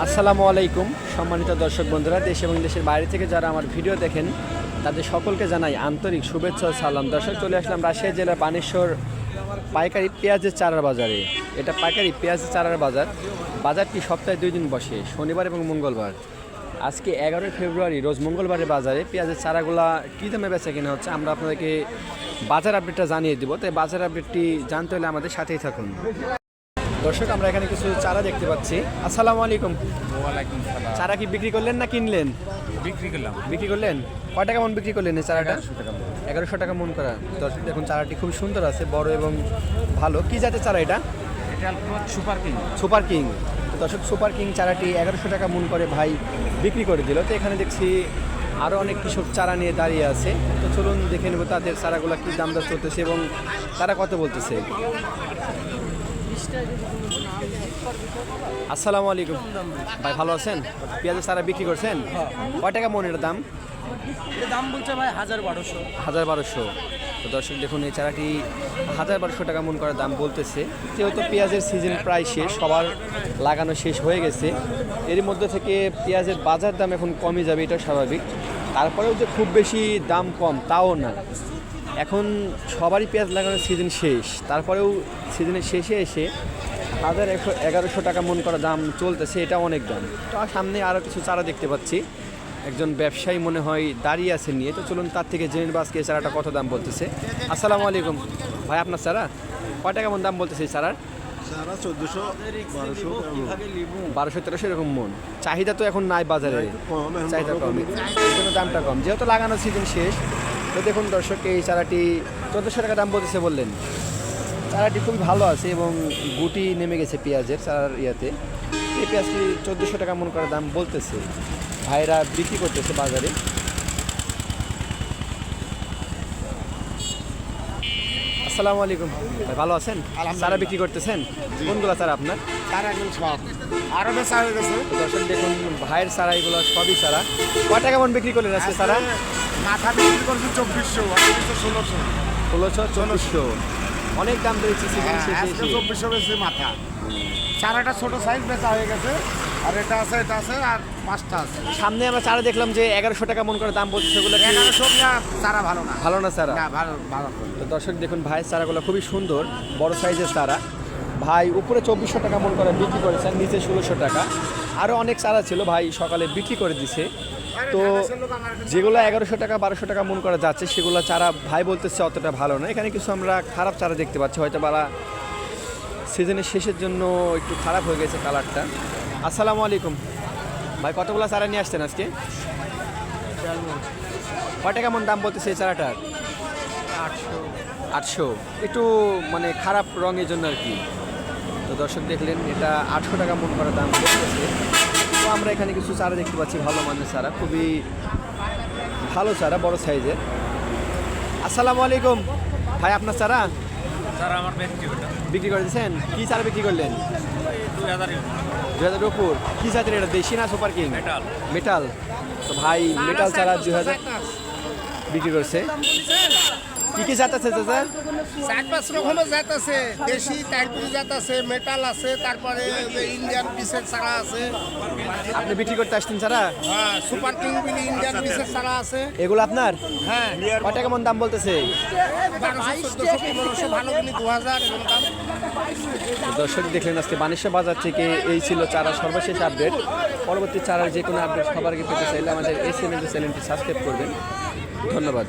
আসসালামু আলাইকুম সম্মানিত দর্শক বন্ধুরা, দেশ এবং দেশের বাইরে থেকে যারা আমার ভিডিও দেখেন তাদের সকলকে জানাই আন্তরিক শুভেচ্ছা ও সালাম। দর্শক, চলে আসলাম রাজশাহী জেলার বানেশ্বর পাইকারি পেঁয়াজের চারার বাজারে। এটা পাইকারি পেঁয়াজের চারার বাজার। বাজারটি সপ্তাহে 2 দিন বসে, শনিবার এবং মঙ্গলবার। আজকে 11 ফেব্রুয়ারি রোজ মঙ্গলবারের বাজারে পেঁয়াজের চারাগুলা কী দামে বেচা কিনা হচ্ছে আমরা আপনাদেরকে বাজার আপডেটটা জানিয়ে দেবো। তাই বাজার আপডেটটি জানতে হলে আমাদের সাথেই থাকুন। দর্শক, আমরা এখানে কিছু চারা দেখতে পাচ্ছি। আসসালামু আলাইকুম। ওয়ালাইকুম সালাম। চারা কি বিক্রি করলেন না কিনলেন? বিক্রি করলেন। কয় টাকা মন বিক্রি করলেন এই চারাটা? 1100 টাকা মন করা। দর্শক দেখুন, চারাটি খুব সুন্দর আছে, বড় এবং ভালো। কি জাতের চারা এটা? Super king. দর্শক, সুপার কিং চারাটি 1100 টাকা মন করে ভাই বিক্রি করে দিল। তো এখানে দেখছি আরও অনেক কৃষক চারা নিয়ে দাঁড়িয়ে আছে। তো চলুন দেখে নেব তাদের চারাগুলো কী দাম দর চলতেছে এবং তারা কত বলতেছে। আসসালামু আলাইকুম ভাই, ভালো আছেন? পেঁয়াজের চারা বিক্রি করছেন? কয় টাকা মন এটার দাম? দাম বলছে ভাই 1200। তো দর্শক দেখুন, এই চারাটি 1200 টাকা মন করার দাম বলতেছে। যেহেতু পেঁয়াজের সিজন প্রায় শেষ, সবার লাগানো শেষ হয়ে গেছে, এর মধ্যে থেকে পেঁয়াজের বাজার দাম এখন কমে যাবে, এটা স্বাভাবিক। তারপরেও যে খুব বেশি দাম কম তাও না। এখন সবারই পেঁয়াজ লাগানোর সিজন শেষ, তারপরেও সিজনের শেষে এসে 1100 টাকা মন করা দাম চলতেছে, এটা অনেক দাম। তো সামনে আরও কিছু চারা দেখতে পাচ্ছি, একজন ব্যবসায়ী মনে হয় দাঁড়িয়ে আছে নিয়ে। তো চলুন তার থেকে জেনে নেব আজকে এই চারাটা কত দাম বলতেছে। আসসালামু আলাইকুম ভাই, আপনার চারা কয় টাকা মন দাম বলতেছে এই চারার? 1200-1300 এরকম মন। চাহিদা তো এখন নাই বাজারে, চাহিদা কম, এই জন্য দামটা কম, যেহেতু লাগানোর সিজন শেষ। তো দেখুন দর্শক, এই চারাটি 1400 টাকা দাম বলতেছে বললেন। চারাটি খুবই ভালো আছে এবং গুটি নেমে গেছে পেঁয়াজের চারার ইয়াতে। এই পেঁয়াজটি 1400 টাকা মন করার দাম বলতেছে, ভাইরা বিক্রি করতেছে বাজারে। আসসালামু আলাইকুম ভাই, ভালো আছেন? চারা বিক্রি করতেছেন? কোনগুলো চারা আপনার? আরো বেচা হয়ে গেছে। দর্শক দেখুন, ভাইয়ের চারা এগুলো সবই চারা। কয় টাকা মন বিক্রি করলেন আজকে চারা? মাথা বিক্রি করছে 2400, 1600। অনেক দাম বেড়েছে সিজন শেষে এসে। 2400 বেশি মাথা। চারাটা ছোট সাইজ বেচা হয়ে গেছে, আর এটা আছে আর 5টা আছে। সামনে আমরা চারা দেখলাম যে 1100 টাকা মন করে দাম বলছে, সেগুলো 1100 না, চারা ভালো না। ভালো না চারা? না, ভালো। তো দর্শক দেখুন, ভাইয়ের চারাগুলো খুবই সুন্দর, বড় সাইজের চারা। ভাই উপরে 2400 টাকা মন করে বিক্রি করেছেন, নিচে 1600 টাকা। আরও অনেক চারা ছিল, ভাই সকালে বিক্রি করে দিছে। তো যেগুলো 1100 টাকা 1200 টাকা মন করা যাচ্ছে, সেগুলো চারা ভাই বলতেছে অতটা ভালো না। এখানে কিছু আমরা খারাপ চারা দেখতে পাচ্ছি, হয়তো বারা সিজনের শেষের জন্য একটু খারাপ হয়ে গেছে কালারটা। আসসালামু আলাইকুম ভাই, কতগুলো চারা নিয়ে আসছেন আজকে? কয় টাকা মন দাম বলতেছে এই চারাটার? 800। একটু মানে খারাপ রঙের জন্য আর কি। তো দর্শক দেখলেন, এটা 800 টাকা মন করা দাম বলতেছে। তো আমরা এখানে কিছু চারা দেখতে পাচ্ছি, ভালো মানের চারা, খুবই ভালো চারা, বড় সাইজের। আসসালামু আলাইকুম ভাই, আপনার চারা আমার বিক্রি করে দিয়েছেন? কি চারা বিক্রি করলেন? 2000 উপর। কি জাতের এটা, দেশি না সুপার কিং? মেটাল। তো ভাই মেটাল চারা 2000 বিক্রি করছে। কি জাত আছে চাচা? 4-5 রকমের জাত আছে। দেশি টাইপুরি জাত আছে, মেটাল আছে, তারপরে ইন্ডিয়ান পিসের চারা আছে। আপনি বিক্রি করতে আসছেন চারা? হ্যাঁ, সুপার কিং বিলি ইন্ডিয়ান পিসের চারা আছে। এগুলো আপনার? হ্যাঁ। কয় টাকা মন দাম বলতেছে? 1200-1400-1500, ভালো কিনি 2000 এরকম দাম। দর্শক দেখলেন, আজকে বানেশ্বর বাজার থেকে এই ছিল চারা সর্বশেষ আপডেট। পরবর্তী চারার যে কোনো আপডেট সবার আগে পেতে চাইলে আমাদের এই চ্যানেলটি সাবস্ক্রাইব করবেন। ধন্যবাদ।